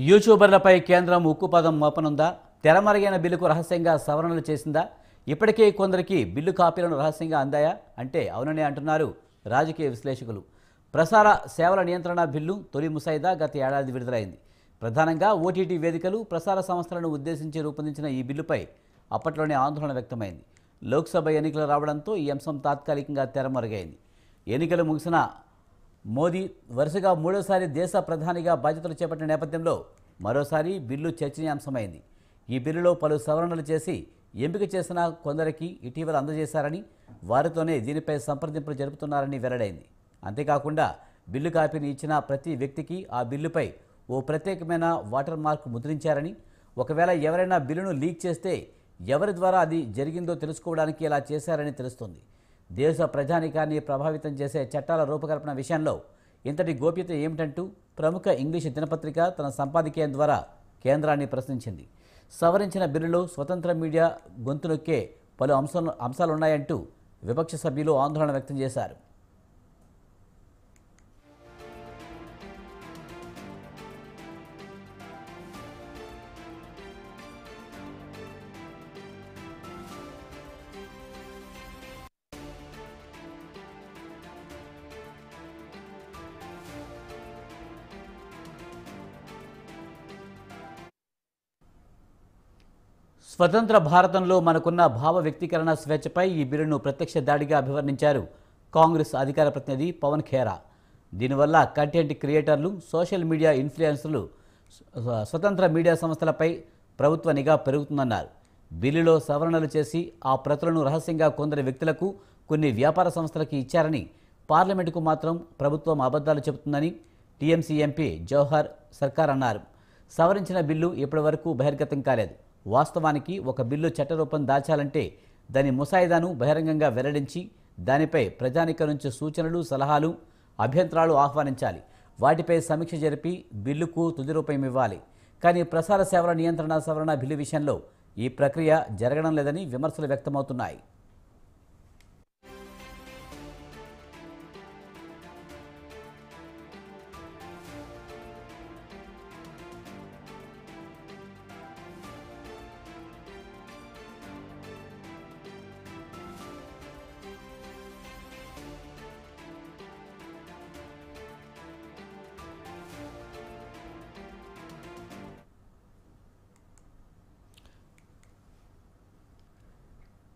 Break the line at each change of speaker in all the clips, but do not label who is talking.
యూట్యూబర్లపై కేంద్రం ఉక్కుపదం మోపనుందా? తెరమరుగైన బిల్లుకు రహస్యంగా సవరణలు చేసిందా? ఇప్పటికే కొందరికి బిల్లు కాపీలను రహస్యంగా అందాయా అంటే అవుననే అంటున్నారు రాజకీయ విశ్లేషకులు. ప్రసార సేవల నియంత్రణ బిల్లు తొలి ముసాయిదా గత ఏడాది విడుదలైంది. ప్రధానంగా ఓటీటీ వేదికలు, ప్రసార సంస్థలను ఉద్దేశించి రూపొందించిన ఈ బిల్లుపై అప్పట్లోనే ఆందోళన వ్యక్తమైంది. లోక్సభ ఎన్నికలు రావడంతో ఈ అంశం తాత్కాలికంగా తెరమరుగైంది. ఎన్నికలు ముగిసిన మోదీ వరుసగా మూడోసారి దేశ ప్రధానిగా బాధ్యతలు చేపట్టిన నేపథ్యంలో మరోసారి బిల్లు చర్చనీయాంశమైంది. ఈ బిల్లులో పలు సవరణలు చేసి ఎంపిక చేసిన కొందరికి ఇటీవల అందజేశారని, వారితోనే దీనిపై సంప్రదింపులు జరుపుతున్నారని వెల్లడైంది. అంతేకాకుండా బిల్లు కాపీని ఇచ్చిన ప్రతి వ్యక్తికి ఆ బిల్లుపై ఓ ప్రత్యేకమైన వాటర్ మార్క్ ముద్రించారని, ఒకవేళ ఎవరైనా బిల్లును లీక్ చేస్తే ఎవరి ద్వారా అది జరిగిందో తెలుసుకోవడానికి ఇలా చేశారని తెలుస్తోంది. దేశ ప్రజానీకాన్ని ప్రభావితం చేసే చట్టాల రూపకల్పన విషయంలో ఇంతటి గోప్యత ఏమిటంటూ ప్రముఖ ఇంగ్లీష్ దినపత్రిక తన సంపాదకీయం ద్వారా కేంద్రాన్ని ప్రశ్నించింది. సవరించిన బిల్లులో స్వతంత్ర మీడియా గొంతు నొక్కే పలు అంశాలున్నాయంటూ విపక్ష సభ్యులు ఆందోళన వ్యక్తం చేశారు. స్వతంత్ర భారతంలో మనకున్న భావ వ్యక్తీకరణ స్వేచ్ఛపై ఈ బిల్లును ప్రత్యక్ష దాడిగా అభివర్ణించారు కాంగ్రెస్ అధికార ప్రతినిధి పవన్ ఖేరా. దీనివల్ల కంటెంట్ క్రియేటర్లు, సోషల్ మీడియా ఇన్ఫ్లుయెన్సర్లు, స్వతంత్ర మీడియా సంస్థలపై ప్రభుత్వ నిఘా పెరుగుతుందన్నారు. బిల్లులో సవరణలు చేసి ఆ ప్రతులను రహస్యంగా కొందరు వ్యక్తులకు, కొన్ని వ్యాపార సంస్థలకు ఇచ్చారని, పార్లమెంటుకు మాత్రం ప్రభుత్వం అబద్ధాలు చెబుతుందని టీఎంసీ ఎంపీ జవహర్ సర్కార్ అన్నారు. సవరించిన బిల్లు ఇప్పటివరకు బహిర్గతం కాలేదు. వాస్తవానికి ఒక బిల్లు చట్టరూపం దాల్చాలంటే దాని ముసాయిదాను బహిరంగంగా వెల్లడించి దానిపై ప్రజానిక నుంచి సూచనలు, సలహాలు, అభ్యంతరాలు ఆహ్వానించాలి. వాటిపై సమీక్ష జరిపి బిల్లుకు తుది రూపం ఇవ్వాలి. కానీ ప్రసార సేవల నియంత్రణ సవరణ బిల్లు విషయంలో ఈ ప్రక్రియ జరగడం లేదని విమర్శలు వ్యక్తమవుతున్నాయి.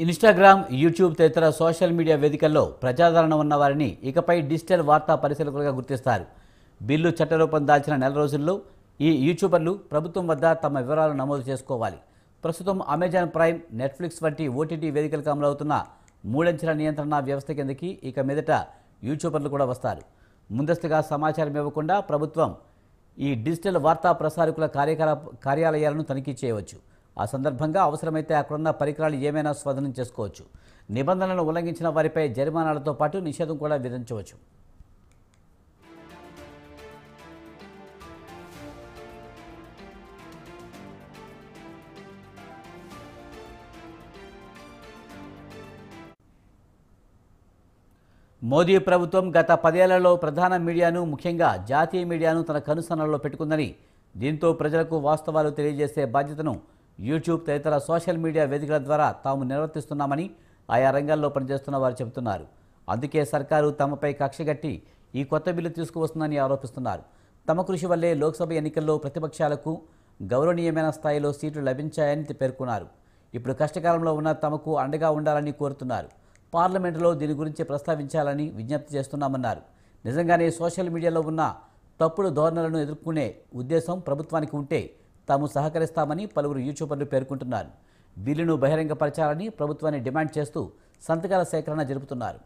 ఇన్స్టాగ్రామ్, యూట్యూబ్ తదితర సోషల్ మీడియా వేదికల్లో ప్రజాదరణ ఉన్న వారిని ఇకపై డిజిటల్ వార్తా పరిశీలకులుగా గుర్తిస్తారు. బిల్లు చట్టరూపం దాల్చిన నెల రోజుల్లో ఈ యూట్యూబర్లు ప్రభుత్వం వద్ద తమ వివరాలు నమోదు చేసుకోవాలి. ప్రస్తుతం అమెజాన్ ప్రైమ్, నెట్ఫ్లిక్స్ వంటి ఓటీటీ వేదికలకు అమలవుతున్న మూడంచెల నియంత్రణ వ్యవస్థ కిందకి ఇక మీదట యూట్యూబర్లు కూడా వస్తారు. ముందస్తుగా సమాచారం ఇవ్వకుండా ప్రభుత్వం ఈ డిజిటల్ వార్తా ప్రసారకుల కార్యాలయాలను తనిఖీ చేయవచ్చు. ఆ సందర్భంగా అవసరమైతే అక్కడున్న పరికరాలు ఏమైనా స్వాధీనం చేసుకోవచ్చు. నిబంధనలను ఉల్లంఘించిన వారిపై జరిమానాలతో పాటు నిషేధం కూడా విధించవచ్చు. మోదీ ప్రభుత్వం గత 10 ఏళ్లలో ప్రధాన మీడియాను, ముఖ్యంగా జాతీయ మీడియాను తన కనుసన్నల్లో పెట్టుకుందని, దీంతో ప్రజలకు వాస్తవాలు తెలియజేసే బాధ్యతను యూట్యూబ్ తదితర సోషల్ మీడియా వేదికల ద్వారా తాము నిర్వర్తిస్తున్నామని ఆయా రంగాల్లో పనిచేస్తున్న వారు చెబుతున్నారు. అందుకే సర్కారు తమపై కక్షగట్టి ఈ కొత్త బిల్లు తీసుకువస్తుందని ఆరోపిస్తున్నారు. తమ కృషి వల్లే లోక్సభ ఎన్నికల్లో ప్రతిపక్షాలకు గౌరవనీయమైన స్థాయిలో సీట్లు లభించాయని పేర్కొన్నారు. ఇప్పుడు కష్టకాలంలో ఉన్న తమకు అండగా ఉండాలని కోరుతున్నారు. పార్లమెంటులో దీని గురించి ప్రస్తావించాలని విజ్ఞప్తి చేస్తున్నామన్నారు. నిజంగానే సోషల్ మీడియాలో ఉన్న తప్పుడు ధోరణులను ఎదుర్కొనే ఉద్దేశం ప్రభుత్వానికి ఉంటే తాము సహకరిస్తామని పలువురు యూట్యూబర్లు పేర్కొంటున్నారు. బిల్లును బహిరంగపరచాలని ప్రభుత్వాన్ని డిమాండ్ చేస్తూ సంతకాల సేకరణ జరుపుతున్నారు.